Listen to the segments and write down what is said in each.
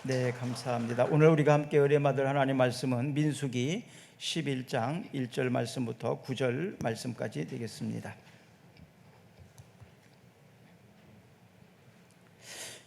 네, 감사합니다. 오늘 우리가 함께 은혜 받을 하나님 말씀은 민수기 11장 1절 말씀부터 9절 말씀까지 되겠습니다.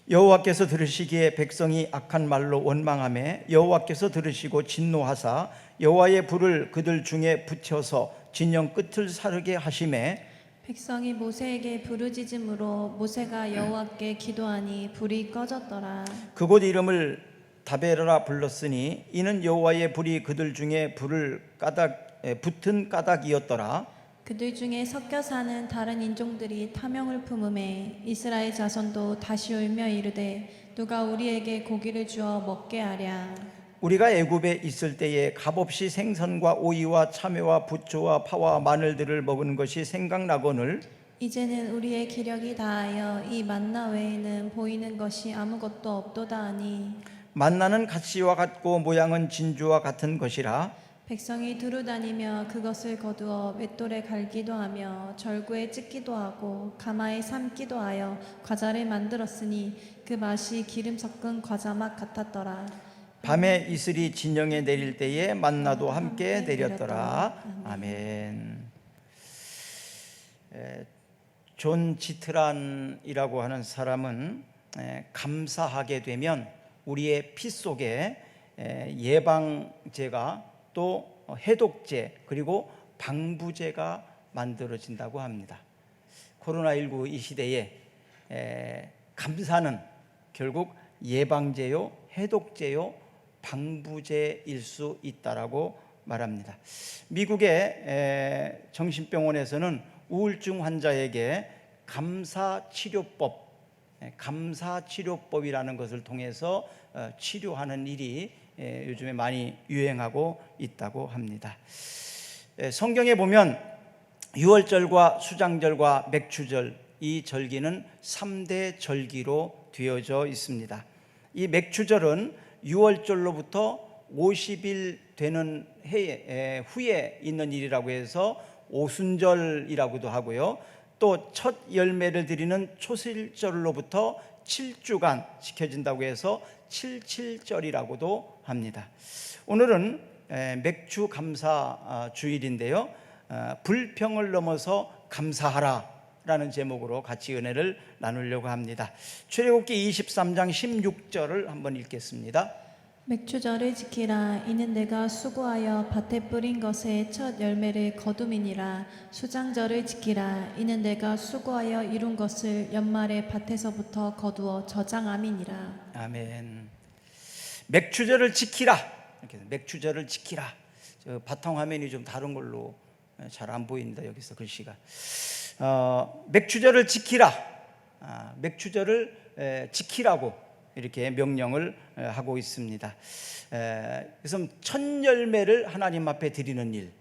여호와께서 들으시기에 백성이 악한 말로 원망하매 여호와께서 들으시고 진노하사 여호와의 불을 그들 중에 붙여서 진영 끝을 사르게 하시매 백성이 모세에게 부르짖음으로 모세가 여호와께 기도하니 불이 꺼졌더라. 그곳 이름을 다베라라 불렀으니 이는 여호와의 불이 그들 중에 붙은 까닭이었더라. 그들 중에 섞여 사는 다른 인종들이 탐욕을 품음에 이스라엘 자손도 다시 울며 이르되 누가 우리에게 고기를 주어 먹게 하랴. 우리가 애굽에 있을 때에 값없이 생선과 오이와 참외와 부초와 파와 마늘들을 먹은 것이 생각나거늘 이제는 우리의 기력이 다하여 이 만나 외에는 보이는 것이 아무것도 없도다 하니 만나는 가시와 같고 모양은 진주와 같은 것이라. 백성이 두루 다니며 그것을 거두어 맷돌에 갈기도 하며 절구에 찢기도 하고 가마에 삶기도 하여 과자를 만들었으니 그 맛이 기름 섞은 과자 맛 같았더라. 밤에 이슬이 진영에 내릴 때에 만나도 함께 내렸더라. 아멘. 존 지트란이라고 하는 사람은 감사하게 되면 우리의 피 속에 예방제가 또 해독제 그리고 방부제가 만들어진다고 합니다. 코로나19 이 시대에 감사는 결국 예방제요, 해독제요, 방부제일 수 있다라고 말합니다. 미국의 정신병원에서는 우울증 환자에게 감사치료법이라는 것을 통해서 치료하는 일이 요즘에 많이 유행하고 있다고 합니다. 성경에 보면 유월절과 수장절과 맥추절 이 절기는 3대 절기로 되어져 있습니다. 이 맥추절은 유월절로부터 50일 되는 해 후에 있는 일이라고 해서 오순절이라고도 하고요. 또 첫 열매를 드리는 초실절로부터 7주간 지켜진다고 해서 칠칠절이라고도 합니다. 오늘은 맥주 감사 주일인데요. 불평을 넘어서 감사하라 라는 제목으로 같이 은혜를 나누려고 합니다. 출애굽기 23장 16절을 한번 읽겠습니다. 맥추절을 지키라. 이는 내가 수고하여 밭에 뿌린 것의 첫 열매를 거둠이니라. 수장절을 지키라. 이는 내가 수고하여 이룬 것을 연말에 밭에서부터 거두어 저장함이니라. 아멘. 맥추절을 지키라. 이렇게 맥추절을 지키라. 저 바탕 화면이 좀 다른 걸로 잘 안 보인다. 여기서 글씨가 맥추절을 지키라. 맥추절을 지키라고 이렇게 명령을 하고 있습니다. 그래서 첫 열매를 하나님 앞에 드리는 일,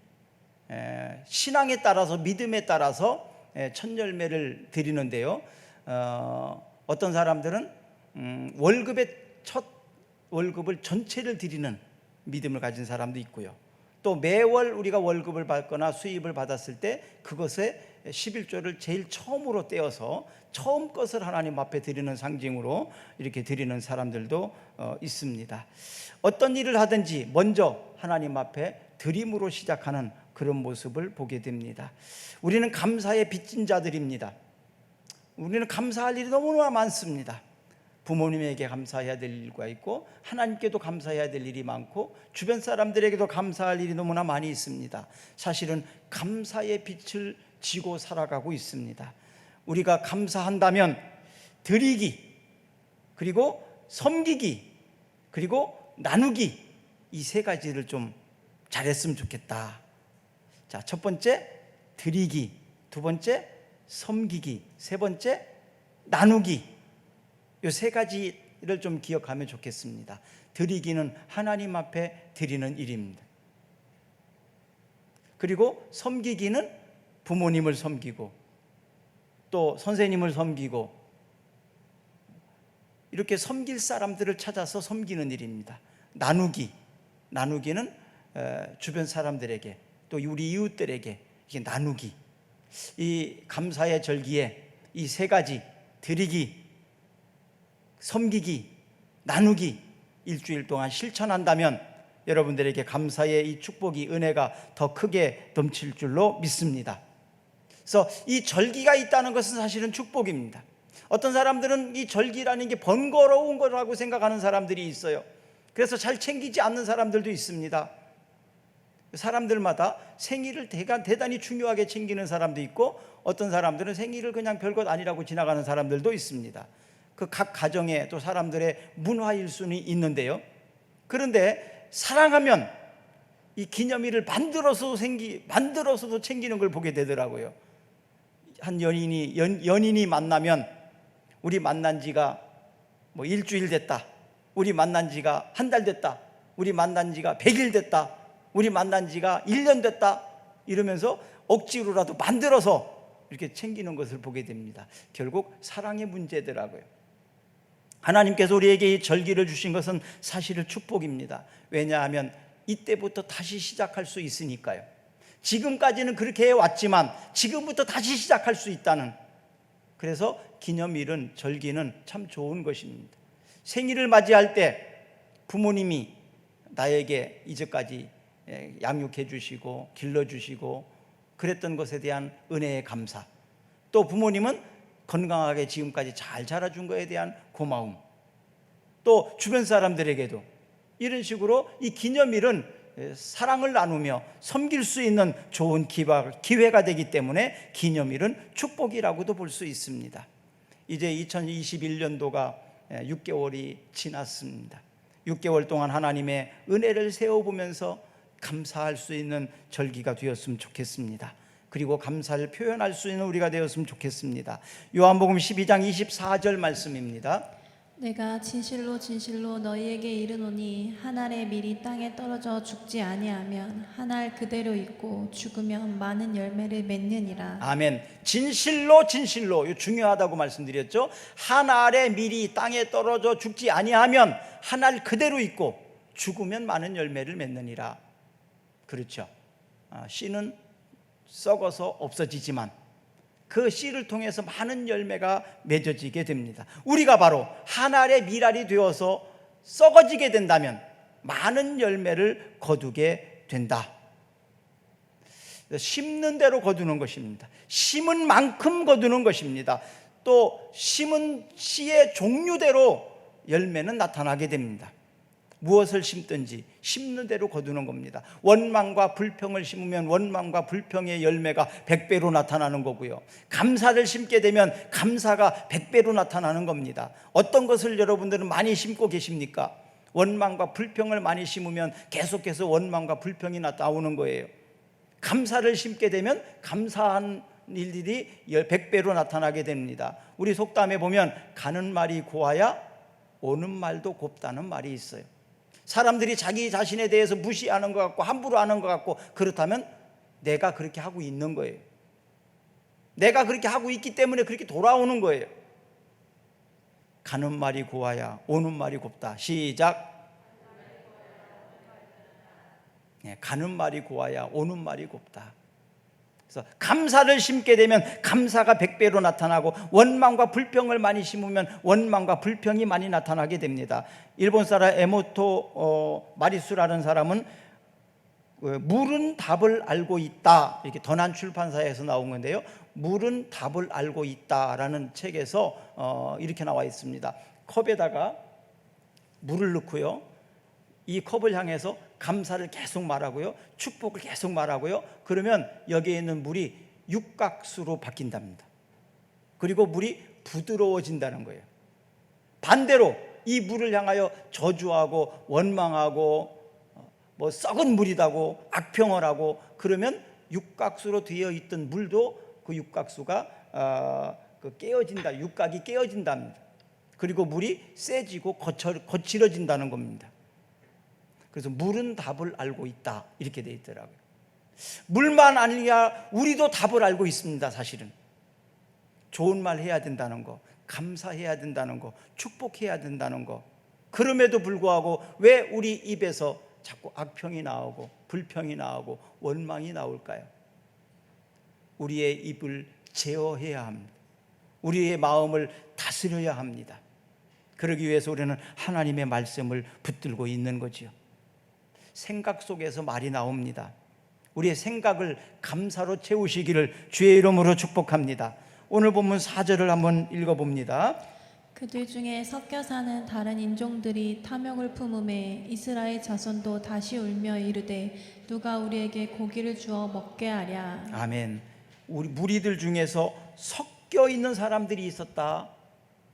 신앙에 따라서 믿음에 따라서 첫 열매를 드리는데요. 어떤 사람들은 첫 월급을 전체를 드리는 믿음을 가진 사람도 있고요. 또 매월 우리가 월급을 받거나 수입을 받았을 때 그것에 11조를 제일 처음으로 떼어서 처음 것을 하나님 앞에 드리는 상징으로 이렇게 드리는 사람들도 있습니다. 어떤 일을 하든지 먼저 하나님 앞에 드림으로 시작하는 그런 모습을 보게 됩니다. 우리는 감사에 빚진 자들입니다. 우리는 감사할 일이 너무나 많습니다. 부모님에게 감사해야 될 일과 있고 하나님께도 감사해야 될 일이 많고 주변 사람들에게도 감사할 일이 너무나 많이 있습니다. 사실은 감사의 빛을 지고 살아가고 있습니다. 우리가 감사한다면 드리기, 그리고 섬기기, 그리고 나누기 이 세 가지를 좀 잘했으면 좋겠다. 자, 첫 번째 드리기, 두 번째 섬기기, 세 번째 나누기. 이 세 가지를 좀 기억하면 좋겠습니다. 드리기는 하나님 앞에 드리는 일입니다. 그리고 섬기기는 부모님을 섬기고 또 선생님을 섬기고 이렇게 섬길 사람들을 찾아서 섬기는 일입니다. 나누기는 주변 사람들에게 또 우리 이웃들에게 이게 나누기. 이 감사의 절기에 이 세 가지 드리기, 섬기기, 나누기 일주일 동안 실천한다면 여러분들에게 감사의 이 축복이, 은혜가 더 크게 넘칠 줄로 믿습니다. 그래서 이 절기가 있다는 것은 사실은 축복입니다. 어떤 사람들은 이 절기라는 게 번거로운 거라고 생각하는 사람들이 있어요. 그래서 잘 챙기지 않는 사람들도 있습니다. 사람들마다 생일을 대단히 중요하게 챙기는 사람도 있고, 어떤 사람들은 생일을 그냥 별것 아니라고 지나가는 사람들도 있습니다. 그 각 가정에 또 사람들의 문화일 수는 있는데요. 그런데 사랑하면 이 기념일을 만들어서도 챙기는 걸 보게 되더라고요. 한 연인이 만나면 우리 만난 지가 뭐 일주일 됐다, 우리 만난 지가 한 달 됐다, 우리 만난 지가 100일 됐다, 우리 만난 지가 1년 됐다, 이러면서 억지로라도 만들어서 이렇게 챙기는 것을 보게 됩니다. 결국 사랑의 문제더라고요. 하나님께서 우리에게 이 절기를 주신 것은 사실은 축복입니다. 왜냐하면 이때부터 다시 시작할 수 있으니까요. 지금까지는 그렇게 해왔지만 지금부터 다시 시작할 수 있다는, 그래서 기념일은, 절기는 참 좋은 것입니다. 생일을 맞이할 때 부모님이 나에게 이제까지 양육해 주시고 길러주시고 그랬던 것에 대한 은혜의 감사, 또 부모님은 건강하게 지금까지 잘 자라준 것에 대한 고마움, 또 주변 사람들에게도 이런 식으로 이 기념일은 사랑을 나누며 섬길 수 있는 좋은 기회가 되기 때문에 기념일은 축복이라고도 볼 수 있습니다. 이제 2021년도가 6개월이 지났습니다. 6개월 동안 하나님의 은혜를 세워보면서 감사할 수 있는 절기가 되었으면 좋겠습니다. 그리고 감사를 표현할 수 있는 우리가 되었으면 좋겠습니다. 요한복음 12장 24절 말씀입니다. 내가 진실로 진실로 너희에게 이르노니 한 알의 밀이 땅에 떨어져 죽지 아니하면 한 알 그대로 있고 죽으면 많은 열매를 맺느니라. 아멘. 진실로 진실로, 이거 중요하다고 말씀드렸죠. 한 알의 밀이 땅에 떨어져 죽지 아니하면 한 알 그대로 있고 죽으면 많은 열매를 맺느니라. 그렇죠. 씨는 썩어서 없어지지만 그 씨를 통해서 많은 열매가 맺어지게 됩니다. 우리가 바로 한 알의 밀알이 되어서 썩어지게 된다면 많은 열매를 거두게 된다. 심는 대로 거두는 것입니다. 심은 만큼 거두는 것입니다. 또 심은 씨의 종류대로 열매는 나타나게 됩니다. 무엇을 심든지 심는 대로 거두는 겁니다. 원망과 불평을 심으면 원망과 불평의 열매가 100배로 나타나는 거고요. 감사를 심게 되면 감사가 100배로 나타나는 겁니다. 어떤 것을 여러분들은 많이 심고 계십니까? 원망과 불평을 많이 심으면 계속해서 원망과 불평이 나오는 거예요. 감사를 심게 되면 감사한 일들이 100배로 나타나게 됩니다. 우리 속담에 보면 가는 말이 고와야 오는 말도 곱다는 말이 있어요. 사람들이 자기 자신에 대해서 무시하는 것 같고 함부로 하는 것 같고, 그렇다면 내가 그렇게 하고 있는 거예요. 내가 그렇게 하고 있기 때문에 그렇게 돌아오는 거예요. 가는 말이 고와야 오는 말이 곱다. 시작. 가는 말이 고와야 오는 말이 곱다. 그래서 감사를 심게 되면 감사가 100배로 나타나고, 원망과 불평을 많이 심으면 원망과 불평이 많이 나타나게 됩니다. 일본 사람 에모토 마리수라는 사람은 물은 답을 알고 있다, 이렇게 더난 출판사에서 나온 건데요. 물은 답을 알고 있다라는 책에서 이렇게 나와 있습니다. 컵에다가 물을 넣고요, 이 컵을 향해서 감사를 계속 말하고요, 축복을 계속 말하고요, 그러면 여기에 있는 물이 육각수로 바뀐답니다. 그리고 물이 부드러워진다는 거예요. 반대로 이 물을 향하여 저주하고 원망하고 뭐 썩은 물이다고 악평을 하고 그러면 육각수로 되어 있던 물도 그 육각수가 깨어진다, 육각이 깨어진답니다. 그리고 물이 세지고 거칠어진다는 겁니다. 그래서 물은 답을 알고 있다, 이렇게 되어 있더라고요. 물만 아니라 우리도 답을 알고 있습니다. 사실은 좋은 말 해야 된다는 거, 감사해야 된다는 거, 축복해야 된다는 거. 그럼에도 불구하고 왜 우리 입에서 자꾸 악평이 나오고 불평이 나오고 원망이 나올까요? 우리의 입을 제어해야 합니다. 우리의 마음을 다스려야 합니다. 그러기 위해서 우리는 하나님의 말씀을 붙들고 있는 거지요. 생각 속에서 말이 나옵니다. 우리의 생각을 감사로 채우시기를 주의 이름으로 축복합니다. 오늘 본문 4절을 한번 읽어봅니다. 그들 중에 섞여 사는 다른 인종들이 탐욕을 품음에 이스라엘 자손도 다시 울며 이르되 누가 우리에게 고기를 주어 먹게 하랴. 아멘. 우리 무리들 중에서 섞여 있는 사람들이 있었다.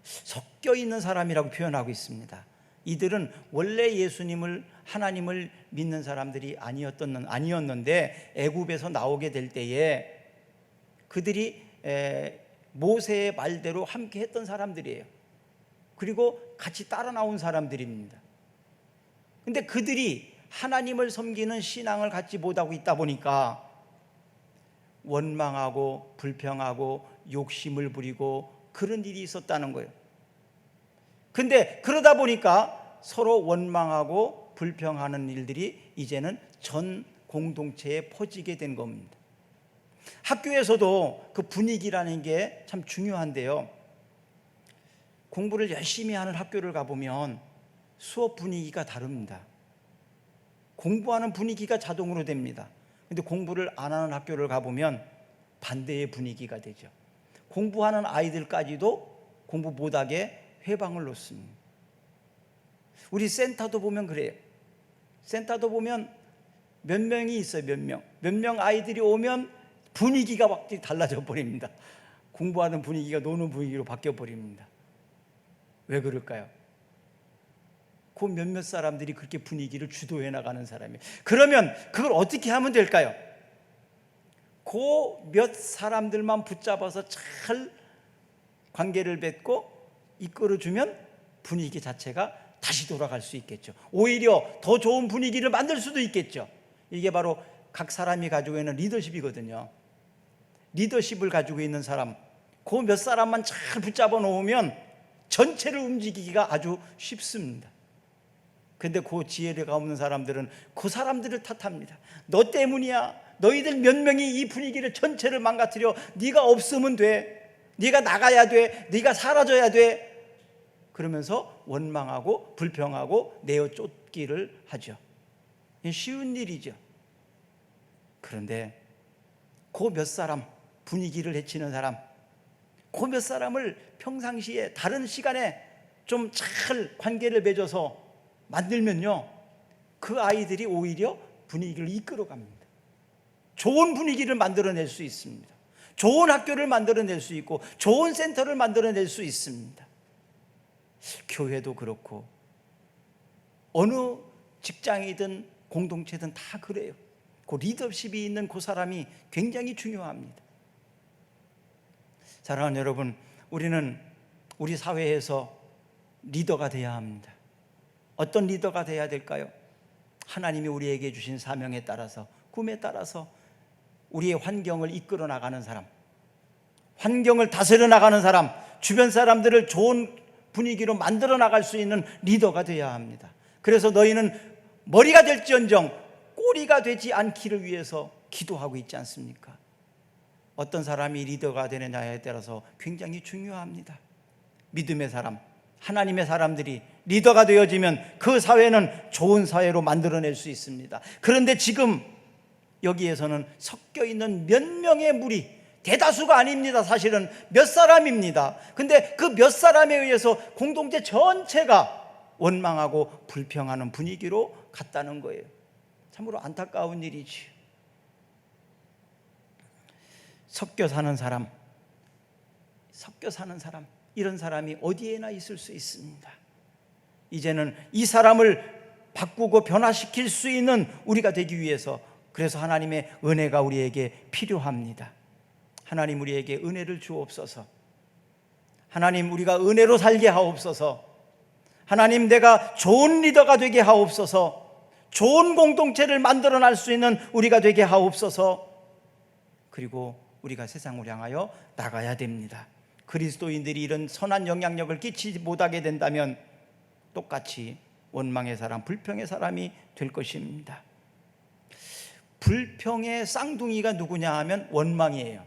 섞여 있는 사람이라고 표현하고 있습니다. 이들은 원래 예수님을, 하나님을 믿는 사람들이 아니었는데 애굽에서 나오게 될 때에 그들이 모세의 말대로 함께 했던 사람들이에요. 그리고 같이 따라 나온 사람들입니다. 근데 그들이 하나님을 섬기는 신앙을 갖지 못하고 있다 보니까 원망하고 불평하고 욕심을 부리고 그런 일이 있었다는 거예요. 근데 그러다 보니까 서로 원망하고 불평하는 일들이 이제는 전 공동체에 퍼지게 된 겁니다. 학교에서도 그 분위기라는 게 참 중요한데요. 공부를 열심히 하는 학교를 가보면 수업 분위기가 다릅니다. 공부하는 분위기가 자동으로 됩니다. 근데 공부를 안 하는 학교를 가보면 반대의 분위기가 되죠. 공부하는 아이들까지도 공부 못하게 회방을 놓습니다. 우리 센터도 보면 그래요. 센터도 보면 몇 명이 있어요. 몇 명 아이들이 오면 분위기가 확 달라져 버립니다. 공부하는 분위기가 노는 분위기로 바뀌어 버립니다. 왜 그럴까요? 그 몇몇 사람들이 그렇게 분위기를 주도해 나가는 사람이에요. 그러면 그걸 어떻게 하면 될까요? 그 몇 사람들만 붙잡아서 잘 관계를 맺고 이끌어주면 분위기 자체가 다시 돌아갈 수 있겠죠. 오히려 더 좋은 분위기를 만들 수도 있겠죠. 이게 바로 각 사람이 가지고 있는 리더십이거든요. 리더십을 가지고 있는 사람, 그 몇 사람만 잘 붙잡아 놓으면 전체를 움직이기가 아주 쉽습니다. 근데 그 지혜가 없는 사람들은 그 사람들을 탓합니다. 너 때문이야. 너희들 몇 명이 이 분위기를 전체를 망가뜨려. 네가 없으면 돼. 네가 나가야 돼. 네가 사라져야 돼. 그러면서 원망하고 불평하고 내어 쫓기를 하죠. 쉬운 일이죠. 그런데 그 몇 사람, 분위기를 해치는 사람, 그 몇 사람을 평상시에 다른 시간에 좀 잘 관계를 맺어서 만들면요, 그 아이들이 오히려 분위기를 이끌어갑니다. 좋은 분위기를 만들어낼 수 있습니다. 좋은 학교를 만들어낼 수 있고 좋은 센터를 만들어낼 수 있습니다. 교회도 그렇고 어느 직장이든 공동체든 다 그래요. 그 리더십이 있는 그 사람이 굉장히 중요합니다. 사랑하는 여러분, 우리는 우리 사회에서 리더가 돼야 합니다. 어떤 리더가 돼야 될까요? 하나님이 우리에게 주신 사명에 따라서, 꿈에 따라서 우리의 환경을 이끌어 나가는 사람, 환경을 다스려 나가는 사람, 주변 사람들을 좋은 분위기로 만들어 나갈 수 있는 리더가 되어야 합니다. 그래서 너희는 머리가 될지언정 꼬리가 되지 않기를 위해서 기도하고 있지 않습니까? 어떤 사람이 리더가 되느냐에 따라서 굉장히 중요합니다. 믿음의 사람, 하나님의 사람들이 리더가 되어지면 그 사회는 좋은 사회로 만들어낼 수 있습니다. 그런데 지금 여기에서는 섞여 있는 몇 명의 무리, 대다수가 아닙니다. 사실은 몇 사람입니다. 근데 그 몇 사람에 의해서 공동체 전체가 원망하고 불평하는 분위기로 갔다는 거예요. 참으로 안타까운 일이지. 섞여 사는 사람, 이런 사람이 어디에나 있을 수 있습니다. 이제는 이 사람을 바꾸고 변화시킬 수 있는 우리가 되기 위해서, 그래서 하나님의 은혜가 우리에게 필요합니다. 하나님, 우리에게 은혜를 주옵소서. 하나님, 우리가 은혜로 살게 하옵소서. 하나님, 내가 좋은 리더가 되게 하옵소서. 좋은 공동체를 만들어 날 수 있는 우리가 되게 하옵소서. 그리고 우리가 세상을 향하여 나가야 됩니다. 그리스도인들이 이런 선한 영향력을 끼치지 못하게 된다면 똑같이 원망의 사람, 불평의 사람이 될 것입니다. 불평의 쌍둥이가 누구냐 하면 원망이에요.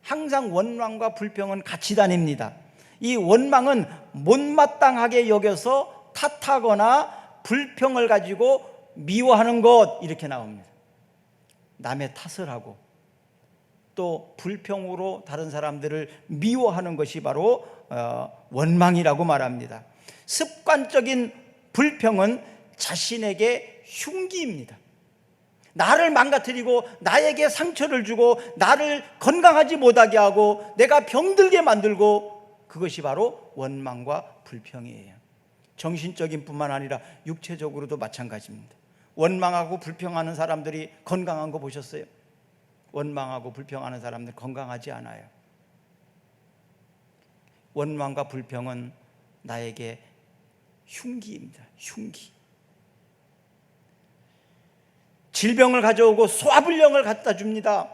항상 원망과 불평은 같이 다닙니다. 이 원망은 못마땅하게 여겨서 탓하거나 불평을 가지고 미워하는 것, 이렇게 나옵니다. 남의 탓을 하고 또 불평으로 다른 사람들을 미워하는 것이 바로 원망이라고 말합니다. 습관적인 불평은 자신에게 흉기입니다. 나를 망가뜨리고 나에게 상처를 주고 나를 건강하지 못하게 하고 내가 병들게 만들고, 그것이 바로 원망과 불평이에요. 정신적인 뿐만 아니라 육체적으로도 마찬가지입니다. 원망하고 불평하는 사람들이 건강한 거 보셨어요? 원망하고 불평하는 사람들 건강하지 않아요. 원망과 불평은 나에게 흉기입니다. 흉기. 질병을 가져오고 소화불량을 갖다 줍니다.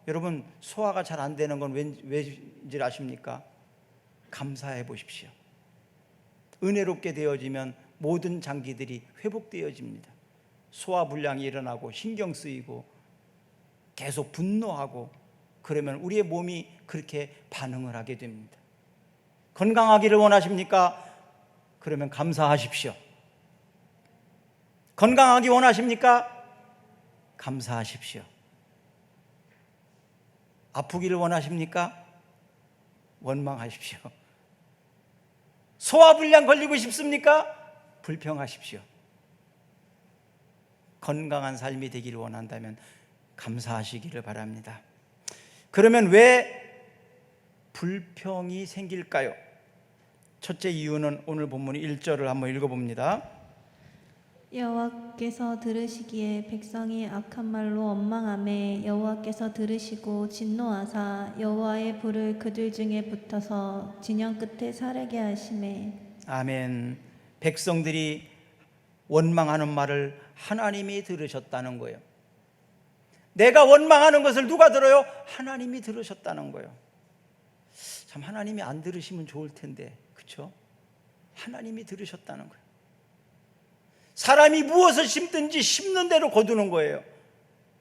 여러분, 소화가 잘 안 되는 건 왜인지 아십니까? 감사해 보십시오. 은혜롭게 되어지면 모든 장기들이 회복되어집니다. 소화불량이 일어나고 신경 쓰이고 계속 분노하고 그러면 우리의 몸이 그렇게 반응을 하게 됩니다. 건강하기를 원하십니까? 그러면 감사하십시오. 건강하기 원하십니까? 감사하십시오. 아프기를 원하십니까? 원망하십시오. 소화불량 걸리고 싶습니까? 불평하십시오. 건강한 삶이 되기를 원한다면 감사하시기를 바랍니다. 그러면 왜 불평이 생길까요? 첫째 이유는 오늘 본문 1절을 한번 읽어봅니다. 여호와께서 들으시기에 백성이 악한 말로 원망하매 여호와께서 들으시고 진노하사 여호와의 불을 그들 중에 붙어서 진영 끝에 사르게 하시매. 아멘. 백성들이 원망하는 말을 하나님이 들으셨다는 거예요. 내가 원망하는 것을 누가 들어요? 하나님이 들으셨다는 거예요. 참, 하나님이 안 들으시면 좋을 텐데, 그렇죠? 하나님이 들으셨다는 거예요. 사람이 무엇을 심든지 심는 대로 거두는 거예요.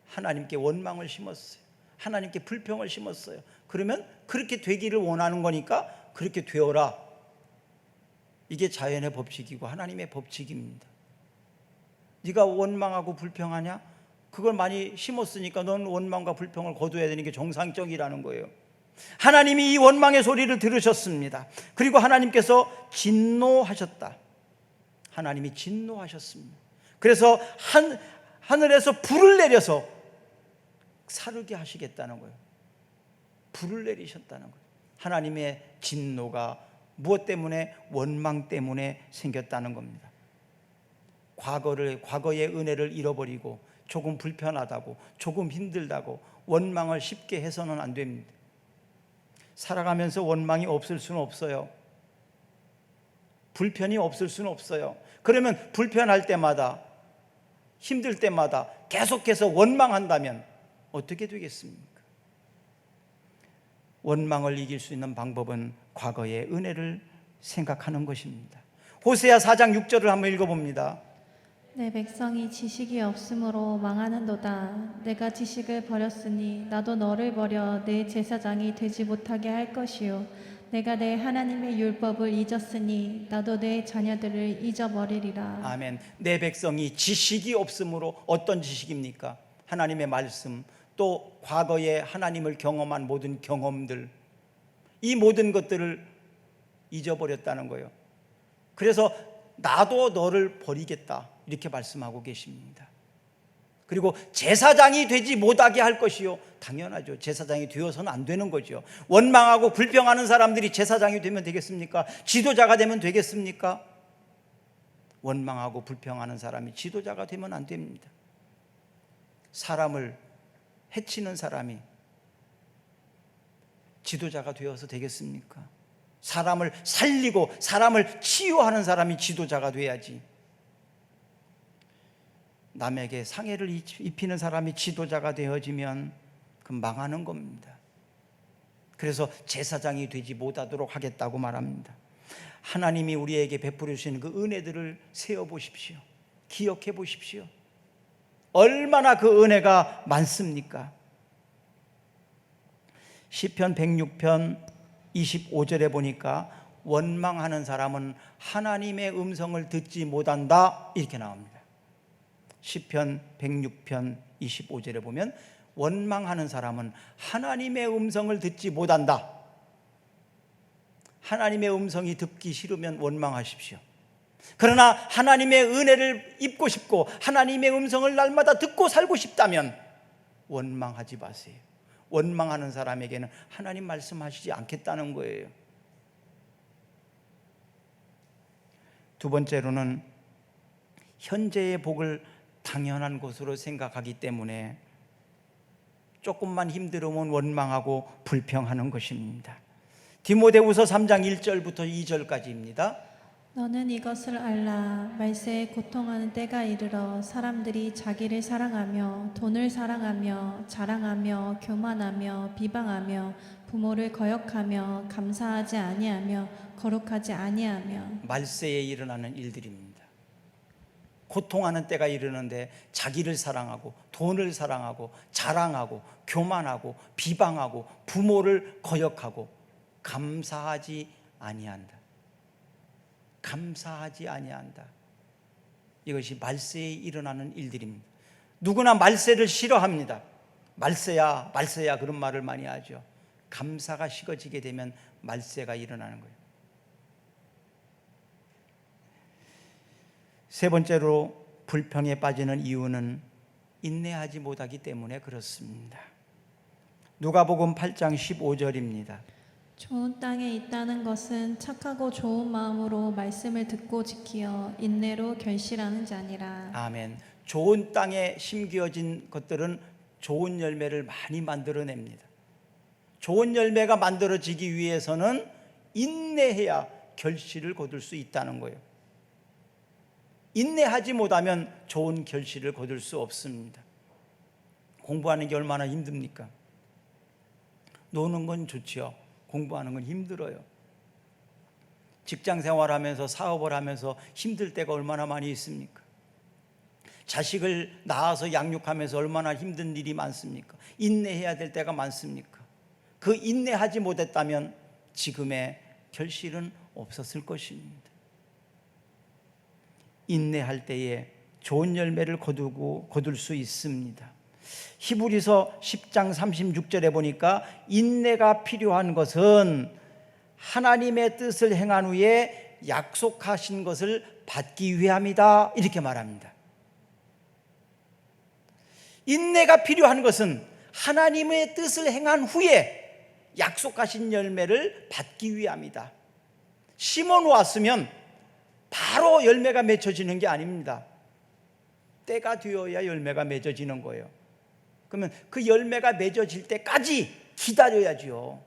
하나님께 원망을 심었어요. 하나님께 불평을 심었어요. 그러면 그렇게 되기를 원하는 거니까 그렇게 되어라. 이게 자연의 법칙이고 하나님의 법칙입니다. 네가 원망하고 불평하냐? 그걸 많이 심었으니까 넌 원망과 불평을 거둬야 되는 게 정상적이라는 거예요. 하나님이 이 원망의 소리를 들으셨습니다. 그리고 하나님께서 진노하셨다. 하나님이 진노하셨습니다. 그래서 하늘에서 불을 내려서 사르게 하시겠다는 거예요. 불을 내리셨다는 거예요. 하나님의 진노가 무엇 때문에? 원망 때문에 생겼다는 겁니다. 과거의 은혜를 잃어버리고 조금 불편하다고, 조금 힘들다고 원망을 쉽게 해서는 안 됩니다. 살아가면서 원망이 없을 수는 없어요. 불편이 없을 수는 없어요. 그러면 불편할 때마다, 힘들 때마다 계속해서 원망한다면 어떻게 되겠습니까? 원망을 이길 수 있는 방법은 과거의 은혜를 생각하는 것입니다. 호세아 4장 6절을 한번 읽어봅니다. 내 백성이 지식이 없으므로 망하는도다. 내가 지식을 버렸으니 나도 너를 버려 내 제사장이 되지 못하게 할 것이요 내가 내 하나님의 율법을 잊었으니 나도 내 자녀들을 잊어버리리라. 아멘. 내 백성이 지식이 없으므로, 어떤 지식입니까? 하나님의 말씀, 또 과거에 하나님을 경험한 모든 경험들, 이 모든 것들을 잊어버렸다는 거예요. 그래서 나도 너를 버리겠다, 이렇게 말씀하고 계십니다. 그리고 제사장이 되지 못하게 할 것이요. 당연하죠. 제사장이 되어서는 안 되는 거죠. 원망하고 불평하는 사람들이 제사장이 되면 되겠습니까? 지도자가 되면 되겠습니까? 원망하고 불평하는 사람이 지도자가 되면 안 됩니다. 사람을 해치는 사람이 지도자가 되어서 되겠습니까? 사람을 살리고 사람을 치유하는 사람이 지도자가 돼야지. 남에게 상해를 입히는 사람이 지도자가 되어지면 그 망하는 겁니다. 그래서 제사장이 되지 못하도록 하겠다고 말합니다. 하나님이 우리에게 베풀어 주신 그 은혜들을 세어보십시오. 기억해 보십시오. 얼마나 그 은혜가 많습니까? 시편 106편 25절에 보니까 원망하는 사람은 하나님의 음성을 듣지 못한다 이렇게 나옵니다. 시편 106편 25절에 보면 원망하는 사람은 하나님의 음성을 듣지 못한다. 하나님의 음성이 듣기 싫으면 원망하십시오. 그러나 하나님의 은혜를 입고 싶고 하나님의 음성을 날마다 듣고 살고 싶다면 원망하지 마세요. 원망하는 사람에게는 하나님 말씀하시지 않겠다는 거예요. 두 번째로는 현재의 복을 당연한 것으로 생각하기 때문에 조금만 힘들으면 원망하고 불평하는 것입니다. 디모데후서 3장 1절부터 2절까지입니다. 너는 이것을 알라. 말세에 고통하는 때가 이르러 사람들이 자기를 사랑하며 돈을 사랑하며 자랑하며 교만하며 비방하며 부모를 거역하며 감사하지 아니하며 거룩하지 아니하며. 말세에 일어나는 일들입니다. 고통하는 때가 이르는데 자기를 사랑하고 돈을 사랑하고 자랑하고 교만하고 비방하고 부모를 거역하고 감사하지 아니한다. 감사하지 아니한다. 이것이 말세에 일어나는 일들입니다. 누구나 말세를 싫어합니다. 말세야 말세야 그런 말을 많이 하죠. 감사가 식어지게 되면 말세가 일어나는 거예요. 세 번째로 불평에 빠지는 이유는 인내하지 못하기 때문에 그렇습니다. 누가복음 8장 15절입니다. 좋은 땅에 있다는 것은 착하고 좋은 마음으로 말씀을 듣고 지키어 인내로 결실하는 자니라. 아멘. 좋은 땅에 심겨진 것들은 좋은 열매를 많이 만들어냅니다. 좋은 열매가 만들어지기 위해서는 인내해야 결실을 거둘 수 있다는 거예요. 인내하지 못하면 좋은 결실을 거둘 수 없습니다. 공부하는 게 얼마나 힘듭니까? 노는 건 좋지요. 공부하는 건 힘들어요. 직장 생활하면서 사업을 하면서 힘들 때가 얼마나 많이 있습니까? 자식을 낳아서 양육하면서 얼마나 힘든 일이 많습니까? 인내해야 될 때가 많습니까? 그 인내하지 못했다면 지금의 결실은 없었을 것입니다. 인내할 때에 좋은 열매를 거둘 수 있습니다. 히브리서 10장 36절에 보니까 인내가 필요한 것은 하나님의 뜻을 행한 후에 약속하신 것을 받기 위함이다 이렇게 말합니다. 인내가 필요한 것은 하나님의 뜻을 행한 후에 약속하신 열매를 받기 위함이다. 심어 놓았으면 바로 열매가 맺혀지는 게 아닙니다. 때가 되어야 열매가 맺어지는 거예요. 그러면 그 열매가 맺어질 때까지 기다려야죠.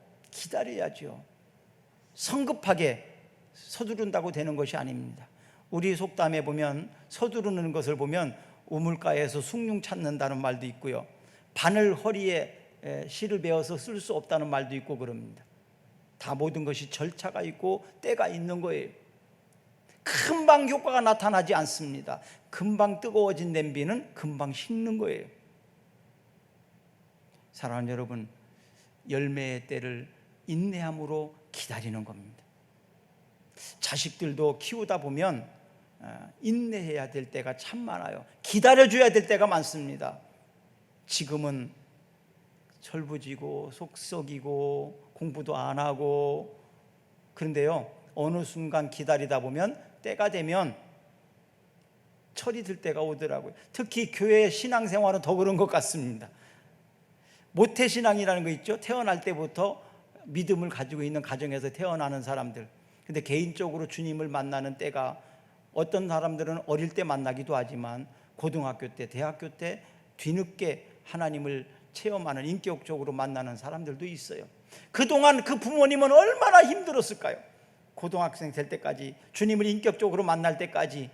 성급하게 서두른다고 되는 것이 아닙니다. 우리 속담에 보면 서두르는 것을 보면 우물가에서 숭늉 찾는다는 말도 있고요. 바늘 허리에 실을 베어서 쓸 수 없다는 말도 있고 그럽니다. 다 모든 것이 절차가 있고 때가 있는 거예요. 금방 효과가 나타나지 않습니다. 금방 뜨거워진 냄비는 금방 식는 거예요. 사랑하는 여러분, 열매의 때를 인내함으로 기다리는 겁니다. 자식들도 키우다 보면 인내해야 될 때가 참 많아요. 기다려줘야 될 때가 많습니다. 지금은 철부지고 속썩이고 공부도 안 하고 그런데요, 어느 순간 기다리다 보면 때가 되면 철이 들 때가 오더라고요. 특히 교회 신앙생활은 더 그런 것 같습니다. 모태신앙이라는 거 있죠. 태어날 때부터 믿음을 가지고 있는 가정에서 태어나는 사람들. 근데 개인적으로 주님을 만나는 때가 어떤 사람들은 어릴 때 만나기도 하지만 고등학교 때, 대학교 때 뒤늦게 하나님을 체험하는, 인격적으로 만나는 사람들도 있어요. 그동안 그 부모님은 얼마나 힘들었을까요? 고등학생 될 때까지, 주님을 인격적으로 만날 때까지,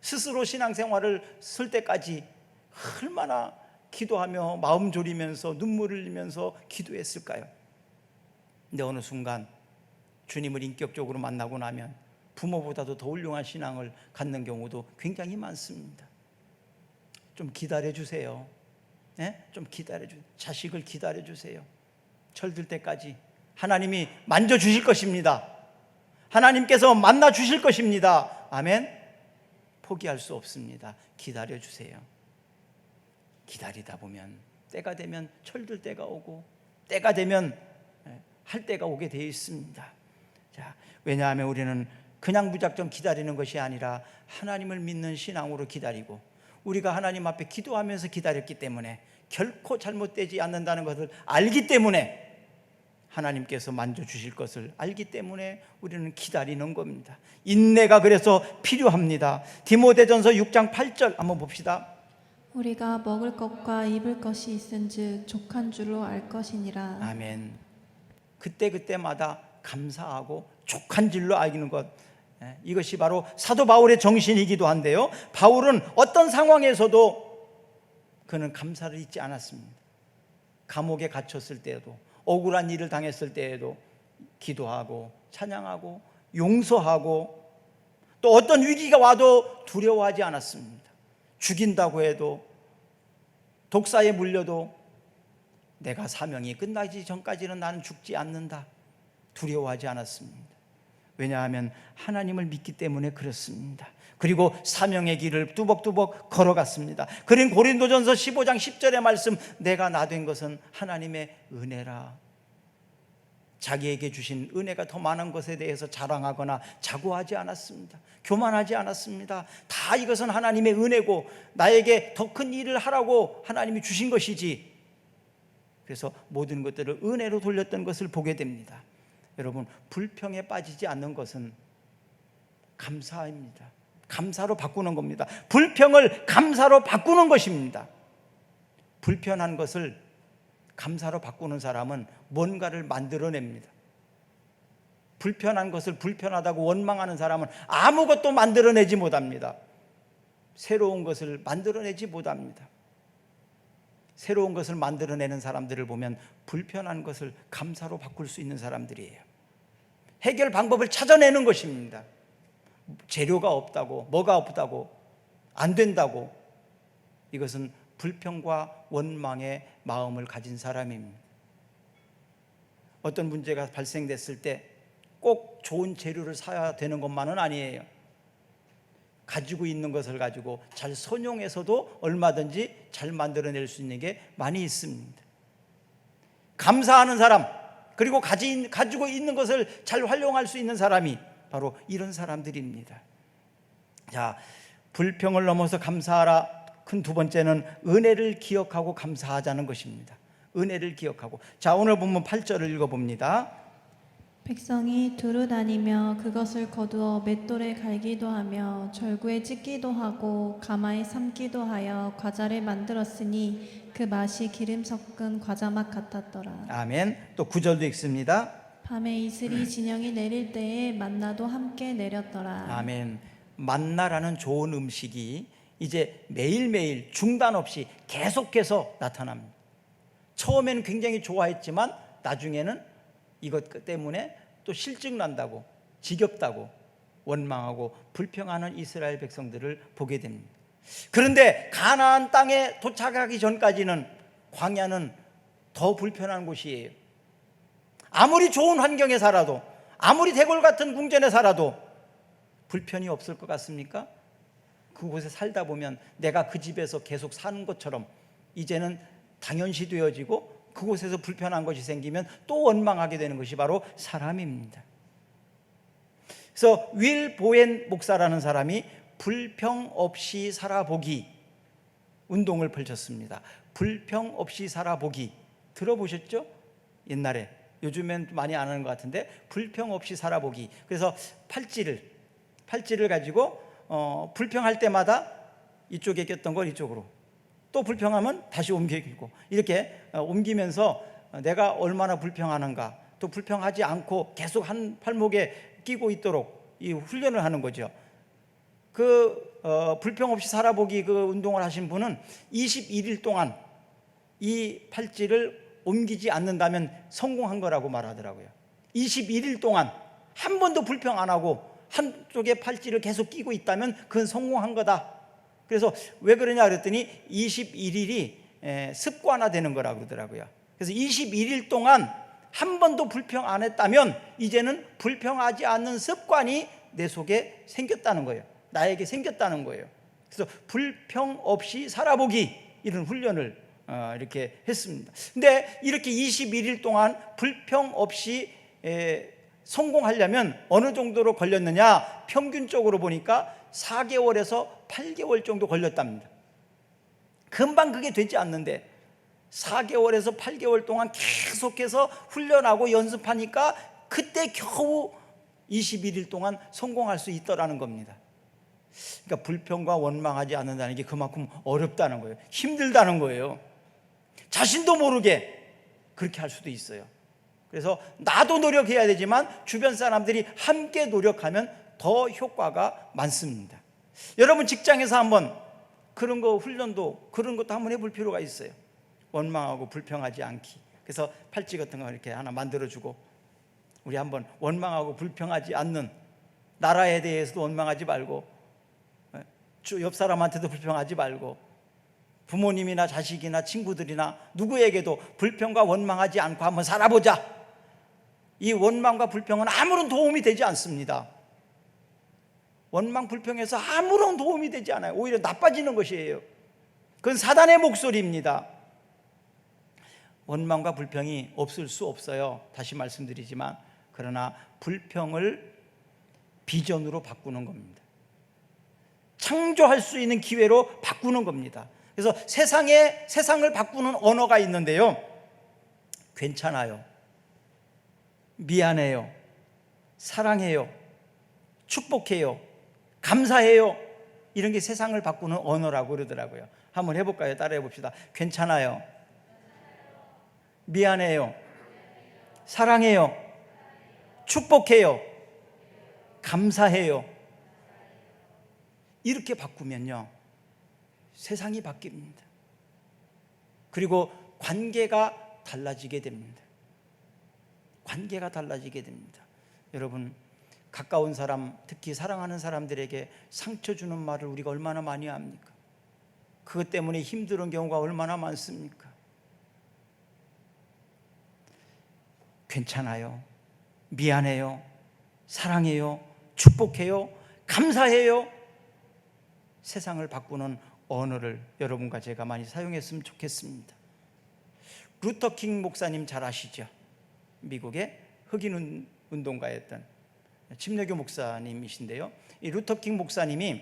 스스로 신앙생활을 쓸 때까지 얼마나 기도하며 마음 졸이면서 눈물을 흘리면서 기도했을까요? 근데 어느 순간 주님을 인격적으로 만나고 나면 부모보다도 더 훌륭한 신앙을 갖는 경우도 굉장히 많습니다. 좀 기다려 주세요. 네? 좀 기다려 주세요. 자식을 기다려 주세요. 철들 때까지 하나님이 만져주실 것입니다. 하나님께서 만나 주실 것입니다. 아멘. 포기할 수 없습니다. 기다려 주세요. 기다리다 보면 때가 되면 철들 때가 오고 때가 되면 할 때가 오게 되어 있습니다. 자, 왜냐하면 우리는 그냥 무작정 기다리는 것이 아니라 하나님을 믿는 신앙으로 기다리고 우리가 하나님 앞에 기도하면서 기다렸기 때문에 결코 잘못되지 않는다는 것을 알기 때문에 하나님께서 만져주실 것을 알기 때문에 우리는 기다리는 겁니다. 인내가 그래서 필요합니다. 디모데전서 6장 8절 한번 봅시다. 우리가 먹을 것과 입을 것이 있은즉 족한 줄로 알 것이니라. 아멘. 그때마다 감사하고 족한 줄로 알기는 것, 이것이 바로 사도 바울의 정신이기도 한데요, 바울은 어떤 상황에서도 그는 감사를 잊지 않았습니다. 감옥에 갇혔을 때에도, 억울한 일을 당했을 때에도 기도하고 찬양하고 용서하고, 또 어떤 위기가 와도 두려워하지 않았습니다. 죽인다고 해도, 독사에 물려도 내가 사명이 끝나기 전까지는 나는 죽지 않는다, 두려워하지 않았습니다. 왜냐하면 하나님을 믿기 때문에 그렇습니다. 그리고 사명의 길을 뚜벅뚜벅 걸어갔습니다. 그린 고린도전서 15장 10절의 말씀, 내가 나 된 것은 하나님의 은혜라. 자기에게 주신 은혜가 더 많은 것에 대해서 자랑하거나 자고하지 않았습니다. 교만하지 않았습니다. 다 이것은 하나님의 은혜고 나에게 더 큰 일을 하라고 하나님이 주신 것이지. 그래서 모든 것들을 은혜로 돌렸던 것을 보게 됩니다. 여러분, 불평에 빠지지 않는 것은 감사입니다. 감사로 바꾸는 겁니다. 불평을 감사로 바꾸는 것입니다. 불편한 것을 감사로 바꾸는 사람은 뭔가를 만들어냅니다. 불편한 것을 불편하다고 원망하는 사람은 아무것도 만들어내지 못합니다. 새로운 것을 만들어내지 못합니다. 새로운 것을 만들어내는 사람들을 보면 불편한 것을 감사로 바꿀 수 있는 사람들이에요. 해결 방법을 찾아내는 것입니다. 재료가 없다고, 뭐가 없다고, 안 된다고, 이것은 불평과 원망의 마음을 가진 사람입니다. 어떤 문제가 발생됐을 때 꼭 좋은 재료를 사야 되는 것만은 아니에요. 가지고 있는 것을 가지고 잘 선용해서도 얼마든지 잘 만들어낼 수 있는 게 많이 있습니다. 감사하는 사람, 그리고 가지고 있는 것을 잘 활용할 수 있는 사람이 바로 이런 사람들입니다. 자, 불평을 넘어서 감사하라. 큰 두 번째는 은혜를 기억하고 감사하자는 것입니다. 은혜를 기억하고. 자, 오늘 본문 8절을 읽어봅니다. 백성이 두루 다니며 그것을 거두어 맷돌에 갈기도 하며 절구에 찢기도 하고 가마에 삶기도 하여 과자를 만들었으니 그 맛이 기름 섞은 과자 맛 같았더라. 아멘. 또 9절도 읽습니다. 밤에 이슬이 진영이 내릴 때에 만나도 함께 내렸더라. 아멘. 만나라는 좋은 음식이 이제 매일매일 중단 없이 계속해서 나타납니다. 처음에는 굉장히 좋아했지만 나중에는 이것 때문에 또 실증난다고, 지겹다고 원망하고 불평하는 이스라엘 백성들을 보게 됩니다. 그런데 가나안 땅에 도착하기 전까지는 광야는 더 불편한 곳이에요. 아무리 좋은 환경에 살아도, 아무리 대궐 같은 궁전에 살아도 불편이 없을 것 같습니까? 그곳에 살다 보면 내가 그 집에서 계속 사는 것처럼 이제는 당연시 되어지고, 그곳에서 불편한 것이 생기면 또 원망하게 되는 것이 바로 사람입니다. 그래서 윌 보엔 목사라는 사람이 불평 없이 살아보기 운동을 펼쳤습니다. 불평 없이 살아보기 들어보셨죠? 옛날에. 요즘엔 많이 안 하는 것 같은데, 불평 없이 살아보기. 그래서 팔찌를 가지고 불평할 때마다 이쪽에 꼈던 걸 이쪽으로, 또 불평하면 다시 옮기고, 이렇게 옮기면서 내가 얼마나 불평하는가, 또 불평하지 않고 계속 한 팔목에 끼고 있도록 이 훈련을 하는 거죠. 불평 없이 살아보기 그 운동을 하신 분은 21일 동안 이 팔찌를 옮기지 않는다면 성공한 거라고 말하더라고요. 21일 동안 한 번도 불평 안 하고 한쪽에 팔찌를 계속 끼고 있다면 그건 성공한 거다. 그래서 왜 그러냐 그랬더니 21일이 습관화되는 거라고 그러더라고요. 그래서 21일 동안 한 번도 불평 안 했다면 이제는 불평하지 않는 습관이 내 속에 생겼다는 거예요. 나에게 생겼다는 거예요. 그래서 불평 없이 살아보기, 이런 훈련을 이렇게 했습니다. 근데 이렇게 21일 동안 불평 없이 성공하려면 어느 정도로 걸렸느냐? 평균적으로 보니까 4개월에서 8개월 정도 걸렸답니다. 금방 그게 되지 않는데 4개월에서 8개월 동안 계속해서 훈련하고 연습하니까 그때 겨우 21일 동안 성공할 수 있더라는 겁니다. 그러니까 불평과 원망하지 않는다는 게 그만큼 어렵다는 거예요. 힘들다는 거예요. 자신도 모르게 그렇게 할 수도 있어요. 그래서 나도 노력해야 되지만 주변 사람들이 함께 노력하면 더 효과가 많습니다. 여러분 직장에서 한번 그런 거 훈련도, 그런 것도 한번 해볼 필요가 있어요. 원망하고 불평하지 않기. 그래서 팔찌 같은 거 이렇게 하나 만들어주고, 우리 한번 원망하고 불평하지 않는, 나라에 대해서도 원망하지 말고, 옆 사람한테도 불평하지 말고, 부모님이나 자식이나 친구들이나 누구에게도 불평과 원망하지 않고 한번 살아보자. 이 원망과 불평은 아무런 도움이 되지 않습니다. 원망 불평에서 아무런 도움이 되지 않아요. 오히려 나빠지는 것이에요. 그건 사단의 목소리입니다. 원망과 불평이 없을 수 없어요. 다시 말씀드리지만, 그러나 불평을 비전으로 바꾸는 겁니다. 창조할 수 있는 기회로 바꾸는 겁니다. 그래서 세상을 바꾸는 언어가 있는데요. 괜찮아요, 미안해요, 사랑해요, 축복해요, 감사해요. 이런 게 세상을 바꾸는 언어라고 그러더라고요. 한번 해볼까요? 따라해 봅시다. 괜찮아요, 미안해요, 사랑해요, 축복해요, 감사해요. 이렇게 바꾸면요, 세상이 바뀝니다. 그리고 관계가 달라지게 됩니다. 관계가 달라지게 됩니다. 여러분, 가까운 사람, 특히 사랑하는 사람들에게 상처 주는 말을 우리가 얼마나 많이 합니까? 그것 때문에 힘든 경우가 얼마나 많습니까? 괜찮아요, 미안해요, 사랑해요, 축복해요, 감사해요. 세상을 바꾸는 언어를 여러분과 제가 많이 사용했으면 좋겠습니다. 루터킹 목사님 잘 아시죠? 미국의 흑인 운동가였던 침례교 목사님이신데요. 이 루터킹 목사님이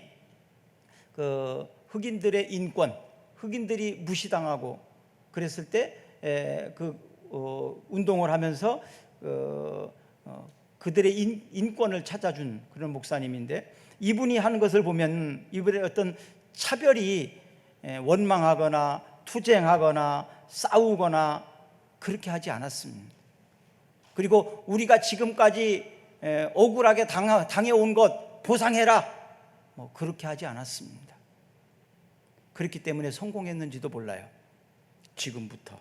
그 흑인들의 인권, 흑인들이 무시당하고 그랬을 때 운동을 하면서 그들의 인권을 찾아준 그런 목사님인데, 이분이 하는 것을 보면 이분의 어떤 차별이 원망하거나 투쟁하거나 싸우거나 그렇게 하지 않았습니다. 그리고 우리가 지금까지 억울하게 당해온 것 보상해라, 그렇게 하지 않았습니다. 그렇기 때문에 성공했는지도 몰라요. 지금부터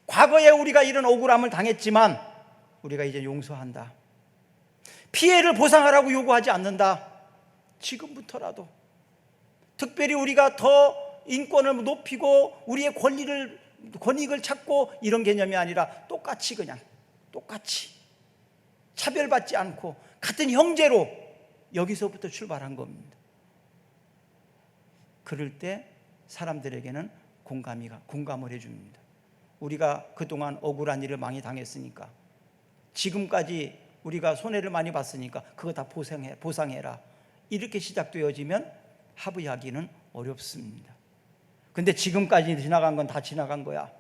과거에 우리가 이런 억울함을 당했지만 우리가 이제 용서한다. 피해를 보상하라고 요구하지 않는다. 지금부터라도 특별히 우리가 더 인권을 높이고 우리의 권익을 찾고 이런 개념이 아니라 똑같이, 그냥 똑같이 차별받지 않고 같은 형제로 여기서부터 출발한 겁니다. 그럴 때 사람들에게는 공감을 해줍니다. 우리가 그동안 억울한 일을 많이 당했으니까, 지금까지 우리가 손해를 많이 봤으니까 그거 다 보상해라. 이렇게 시작되어지면 합의하기는 어렵습니다. 근데 지금까지 지나간 건 다 지나간 거야.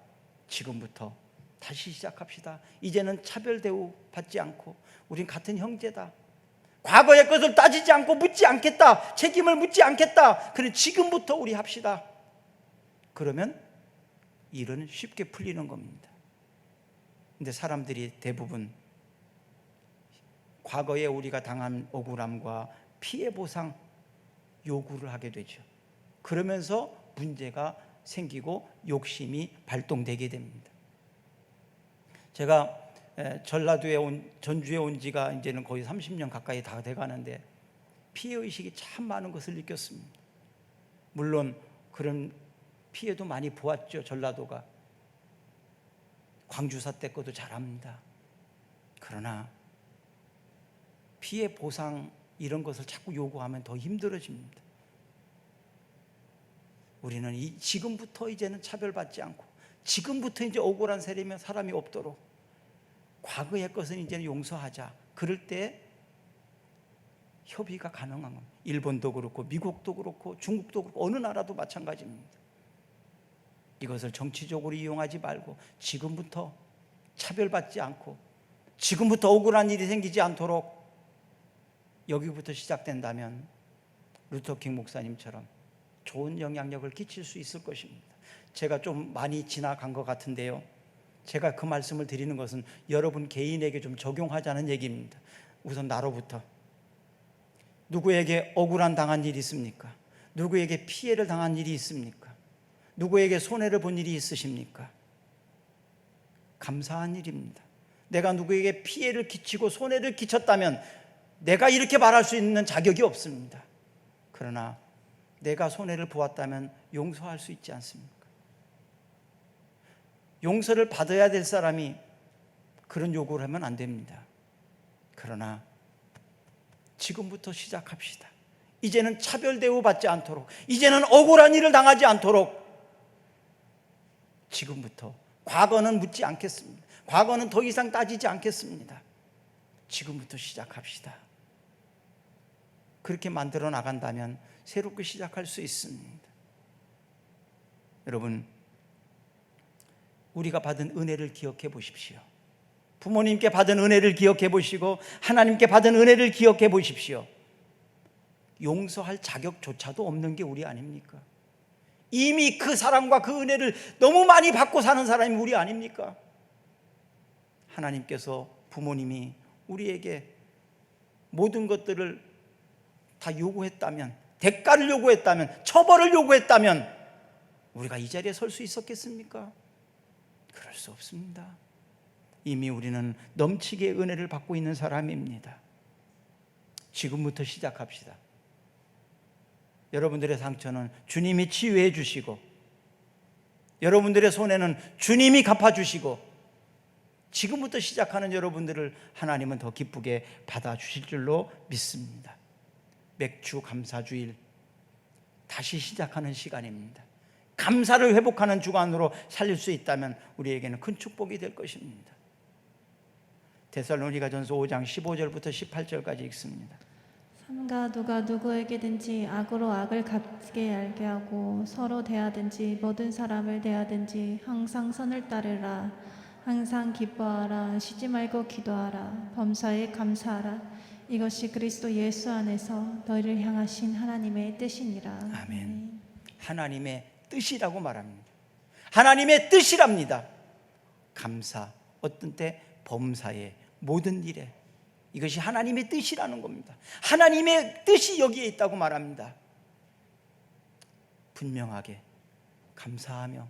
지금부터 다시 시작합시다. 이제는 차별 대우 받지 않고 우린 같은 형제다. 과거의 것을 따지지 않고 묻지 않겠다. 책임을 묻지 않겠다. 그래, 지금부터 우리 합시다. 그러면 일은 쉽게 풀리는 겁니다. 근데 사람들이 대부분 과거에 우리가 당한 억울함과 피해 보상 요구를 하게 되죠. 그러면서 문제가 생기고 욕심이 발동되게 됩니다. 제가 전주에 온 지가 이제는 거의 30년 가까이 다 돼가는데 피해의식이 참 많은 것을 느꼈습니다. 물론 그런 피해도 많이 보았죠. 전라도가 광주사 때 것도 잘합니다. 그러나 피해 보상 이런 것을 자꾸 요구하면 더 힘들어집니다. 우리는 지금부터 이제는 차별받지 않고, 지금부터 이제 억울한 사람이 없도록, 과거의 것은 이제는 용서하자. 그럴 때 협의가 가능한 겁니다. 일본도 그렇고 미국도 그렇고 중국도 그렇고 어느 나라도 마찬가지입니다. 이것을 정치적으로 이용하지 말고 지금부터 차별받지 않고, 지금부터 억울한 일이 생기지 않도록 여기부터 시작된다면 루터킹 목사님처럼 좋은 영향력을 끼칠 수 있을 것입니다. 제가 좀 많이 지나간 것 같은데요, 제가 그 말씀을 드리는 것은 여러분 개인에게 좀 적용하자는 얘기입니다. 우선 나로부터. 누구에게 억울한 당한 일이 있습니까? 누구에게 피해를 당한 일이 있습니까? 누구에게 손해를 본 일이 있으십니까? 감사한 일입니다. 내가 누구에게 피해를 끼치고 손해를 끼쳤다면 내가 이렇게 말할 수 있는 자격이 없습니다. 그러나 내가 손해를 보았다면 용서할 수 있지 않습니까? 용서를 받아야 될 사람이 그런 요구를 하면 안 됩니다. 그러나 지금부터 시작합시다. 이제는 차별 대우받지 않도록, 이제는 억울한 일을 당하지 않도록 지금부터. 과거는 묻지 않겠습니다. 과거는 더 이상 따지지 않겠습니다. 지금부터 시작합시다. 그렇게 만들어 나간다면 새롭게 시작할 수 있습니다. 여러분, 우리가 받은 은혜를 기억해 보십시오. 부모님께 받은 은혜를 기억해 보시고 하나님께 받은 은혜를 기억해 보십시오. 용서할 자격조차도 없는 게 우리 아닙니까? 이미 그 사랑과 그 은혜를 너무 많이 받고 사는 사람이 우리 아닙니까? 하나님께서, 부모님이 우리에게 모든 것들을 다 요구했다면, 대가를 요구했다면, 처벌을 요구했다면 우리가 이 자리에 설 수 있었겠습니까? 그럴 수 없습니다. 이미 우리는 넘치게 은혜를 받고 있는 사람입니다. 지금부터 시작합시다. 여러분들의 상처는 주님이 치유해 주시고, 여러분들의 손해는 주님이 갚아주시고, 지금부터 시작하는 여러분들을 하나님은 더 기쁘게 받아주실 줄로 믿습니다. 맥주 감사주일, 다시 시작하는 시간입니다. 감사를 회복하는 주간으로 살릴 수 있다면 우리에게는 큰 축복이 될 것입니다. 데살로니가전서 5장 15절부터 18절까지 읽습니다. 삼가 누가 누구에게든지 악으로 악을 갚게 알게 하고, 서로 대하든지 모든 사람을 대하든지 항상 선을 따르라. 항상 기뻐하라. 쉬지 말고 기도하라. 범사에 감사하라. 이것이 그리스도 예수 안에서 너희를 향하신 하나님의 뜻이니라. 아멘. 하나님의 뜻이라고 말합니다. 하나님의 뜻이랍니다. 감사, 어떤 때 범사에, 모든 일에, 이것이 하나님의 뜻이라는 겁니다. 하나님의 뜻이 여기에 있다고 말합니다. 분명하게 감사하며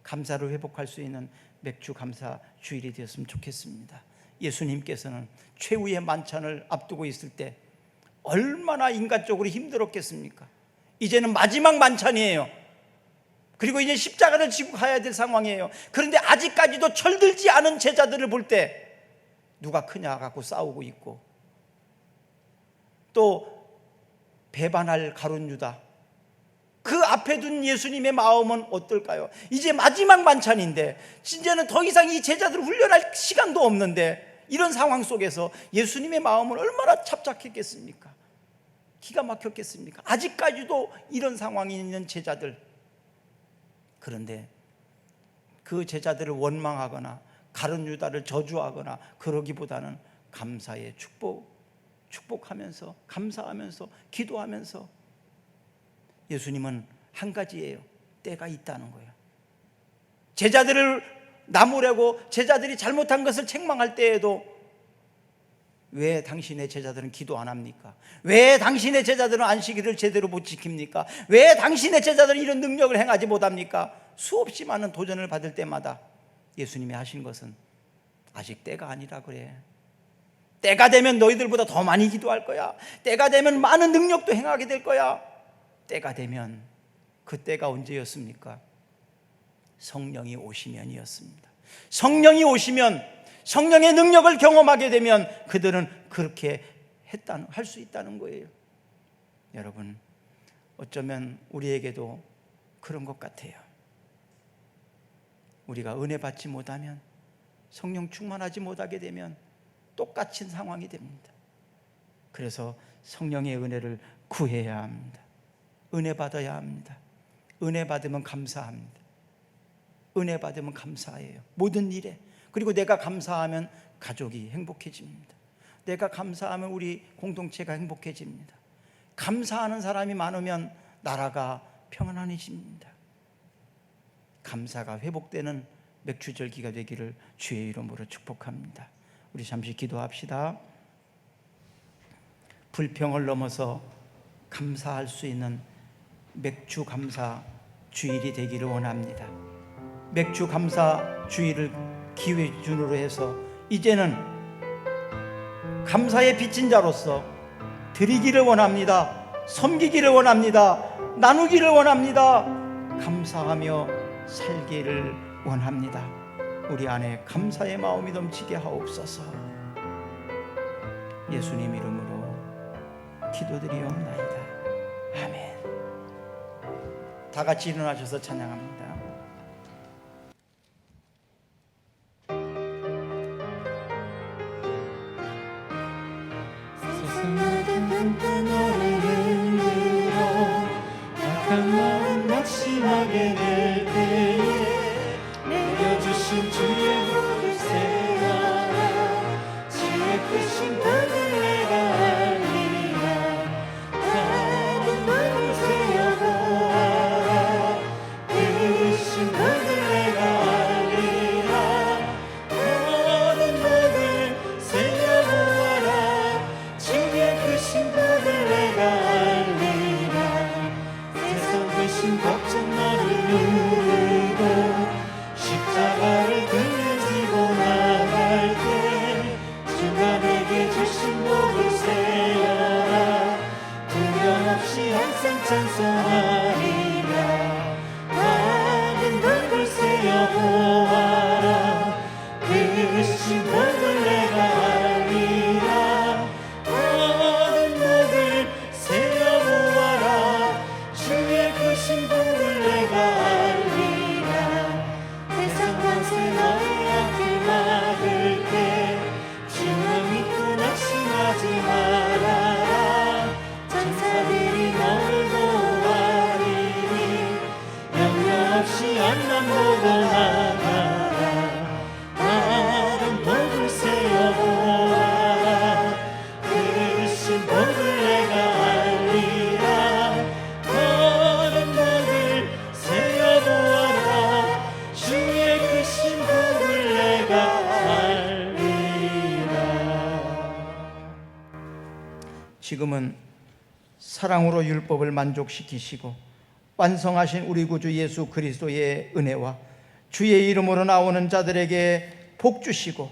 감사를 회복할 수 있는 맥주 감사 주일이 되었으면 좋겠습니다. 예수님께서는 최후의 만찬을 앞두고 있을 때 얼마나 인간적으로 힘들었겠습니까? 이제는 마지막 만찬이에요. 그리고 이제 십자가를 지고 가야 될 상황이에요. 그런데 아직까지도 철들지 않은 제자들을 볼 때 누가 크냐 갖고 싸우고 있고, 또 배반할 가룟 유다, 그 앞에 둔 예수님의 마음은 어떨까요? 이제 마지막 만찬인데, 이제는 더 이상 이 제자들을 훈련할 시간도 없는데, 이런 상황 속에서 예수님의 마음은 얼마나 착잡했겠습니까? 기가 막혔겠습니까? 아직까지도 이런 상황이 있는 제자들. 그런데 그 제자들을 원망하거나 가룟 유다를 저주하거나 그러기보다는 감사의 축복하면서, 감사하면서, 기도하면서, 예수님은 한 가지예요. 때가 있다는 거예요. 제자들을 나무라고, 제자들이 잘못한 것을 책망할 때에도 왜 당신의 제자들은 기도 안 합니까? 왜 당신의 제자들은 안식일을 제대로 못 지킵니까? 왜 당신의 제자들은 이런 능력을 행하지 못합니까? 수없이 많은 도전을 받을 때마다 예수님이 하신 것은 아직 때가 아니라 그래. 때가 되면 너희들보다 더 많이 기도할 거야. 때가 되면 많은 능력도 행하게 될 거야. 때가 되면, 그 때가 언제였습니까? 성령이 오시면이었습니다. 성령이 오시면, 성령의 능력을 경험하게 되면 그들은 그렇게 할 수 있다는 거예요. 여러분, 어쩌면 우리에게도 그런 것 같아요. 우리가 은혜 받지 못하면, 성령 충만하지 못하게 되면 똑같은 상황이 됩니다. 그래서 성령의 은혜를 구해야 합니다. 은혜 받아야 합니다. 은혜 받으면 감사합니다. 은혜 받으면 감사해요. 모든 일에. 그리고 내가 감사하면 가족이 행복해집니다. 내가 감사하면 우리 공동체가 행복해집니다. 감사하는 사람이 많으면 나라가 평안해집니다. 감사가 회복되는 맥주절기가 되기를 주의 이름으로 축복합니다. 우리 잠시 기도합시다. 불평을 넘어서 감사할 수 있는 맥주 감사 주일이 되기를 원합니다. 맥주 감사 주일을 기회준으로 해서 이제는 감사의 빚진 자로서 드리기를 원합니다. 섬기기를 원합니다. 나누기를 원합니다. 감사하며 살기를 원합니다. 우리 안에 감사의 마음이 넘치게 하옵소서. 예수님 이름으로 기도드리옵나이다. 아멘. 다 같이 일어나셔서 찬양합니다. 세상 모든 한때 너를 흔들어 약한 마음 낙심하게 될 때에 내려주신 주의 복을 세워라. 주의 크신 복을 내가 알리라. 다른 복을 세워보아라. 크신 복을 내가 알리라. 다른 복을 세워보아라. 주의 크신 복을 내가 알리라. 세상 크신 걱정 너를 누르고 십자가를 등에 지고 나갈 때 주가 내게 주신 복을 세어라. 두려움 없이 항상 찬송하리라. 많은 복을 세어보아라. 크신 복을 내가 알리라. 많은 복을 세어보아라. 주의 크신 복을 내가 알리라. 세상 권세 너의 앞을 막을 때 주만 믿고 낙심하지 말아라. 천사들이 너를 보호하리니 염려 없이 앞만 보고 나가라. 다른 복을 세어보아라. 크신 복을 내가 알리라. 다른 복을 세어보아라. 주의 크신 복을 내가 알리라. 지금은 사랑으로 율법을 만족시키시고 완성하신 우리 구주 예수 그리스도의 은혜와 주의 이름으로 나오는 자들에게 복 주시고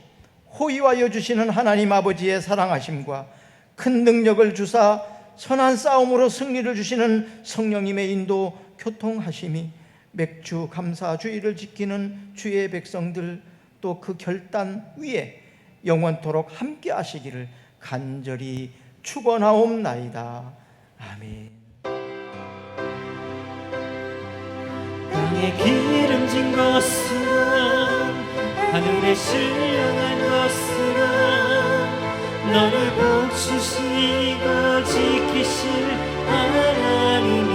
호의하여 주시는 하나님 아버지의 사랑하심과 큰 능력을 주사 선한 싸움으로 승리를 주시는 성령님의 인도 교통하심이 맥주 감사 주의를 지키는 주의 백성들 또 그 결단 위에 영원토록 함께 하시기를 간절히 축원하옵나이다. 아멘. 땅에 기름진 것으로 하늘에 신령한 것으로 너를 복주시고 지키실 하나님이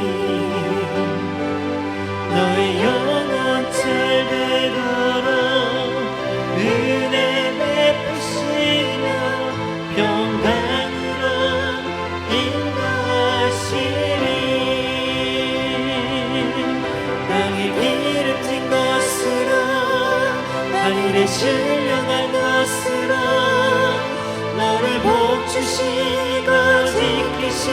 너의 영혼 잘 되도록 은혜 베푸시며 평강으로 인도하시리. 땅에 기름진 것으로 하늘에 신령한 것으로 너를 복주시고 지키실